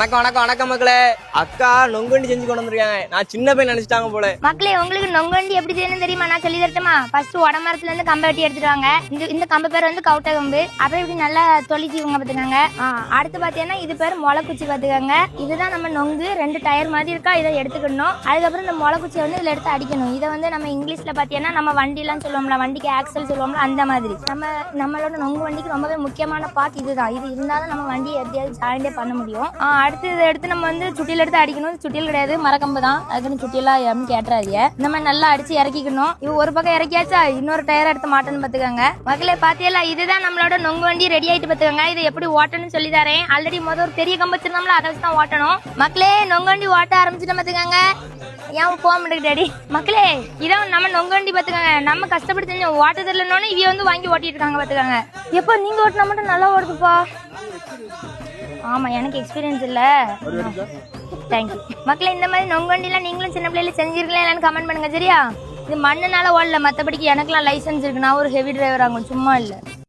வணக்கம் வணக்கம் வணக்கம் மக்களே. அக்கா நொங்கண்டி செஞ்சு கொண்டு வந்திருக்காங்க. நான் சின்ன பையன் நினைச்சிட்டாங்க போல. மக்களே, உங்களுக்கு நொங்கண்டி எப்படி செய்யணும் தெரியுமா? நான் சொல்லி தரட்டுமா? ஃபர்ஸ்ட் உடமரத்துல இருந்து கம்பை வெட்டி எடுத்துட்டு வாங்க. இந்த கம்பு பேர் வந்து கவுட்ட கம்பு. அப்புறம் இப்படி நல்லா தொளிச்சிவங்க பாத்துக்காங்க. அடுத்து பாத்தீங்கன்னா இது பேர் முளைக்குச்சி பாத்துக்காங்க. இதுதான் நம்ம நொங்கு. 2 டயர் மாதிரி இருக்கா, இதை எடுத்துக்கணும். அதுக்கப்புறம் இந்த முளைக்குச்சியை வந்து இதுல எடுத்து அடிக்கணும். இதை வந்து நம்ம இங்கிலீஷ்ல பாத்தீங்கன்னா நம்ம வண்டி எல்லாம் சொல்லுவோம்ல, வண்டிக்கு ஆக்சல் சொல்லுவோம்ல, அந்த மாதிரி. நம்மளோட நொங்கு வண்டிக்கு ரொம்பவே முக்கியமான பார்ட் இதுதான். இது இருந்தாலும் நம்ம வண்டியை எப்படியாவது ஜாயிண்டே பண்ண முடியும். அடுத்து இதை எடுத்து நம்ம வந்து சுட்டியில் எடுத்து அடிக்கணும். சுட்டியில் கிடையாது, மரக்கம்பு தான். அதுக்குன்னு சுட்டியெல்லாம் யாரும் கேட்டுறாதீங்க. இந்த மாதிரி நல்லா அடிச்சு இறக்கிக்கணும். இது ஒரு பக்கம் இறக்கியாச்சா, இன்னொரு டயர் எடுத்து மாட்டேன்னு பாத்துக்கோங்க. மக்களே பாத்தியல, இதுதான் நம்மளோட நொங்கு வண்டி ரெடி ஆயிட்டு பாத்துக்கோங்க. இது எப்படி ஓட்டணும்னு சொல்லி தரேன். ஆல்ரெடி ஒரு பெரிய கம்பு வச்சிருந்தோம்ல, அதை வச்சு தான் ஓட்டணும். மக்களே, நொங்கு வண்டி ஓட்ட ஆரம்பிச்சுட்டு பாத்துக்கோங்க. ஏன் போக மாட்டேங்கிறாடி மக்களே? இதான் நம்ம நொங்கண்டி பாத்துக்காங்க. நம்ம கஷ்டப்பட்டு செஞ்ச ஓட்ட தெரியலன்னு இவ வந்து வாங்கி ஓட்டிட்டு இருக்காங்க பாத்துக்காங்க. எப்போ நீங்க ஓட்டினா மட்டும் நல்லா ஓடுதுப்பா. ஆமா, எனக்கு எக்ஸ்பீரியன்ஸ் இல்ல. தேங்க்யூ மக்களே. இந்த மாதிரி நொங்கண்டிலாம் நீங்களும் சின்ன பிள்ளைல செஞ்சிருக்கலாம் இல்லைன்னு கமெண்ட் பண்ணுங்க, சரியா? இது மண்ணுனால ஓடல, மற்றபடிக்கு எனக்குலாம் லைசன்ஸ் இருக்கு. நான் ஒரு ஹெவி டிரைவர் ஆகும், சும்மா இல்லை.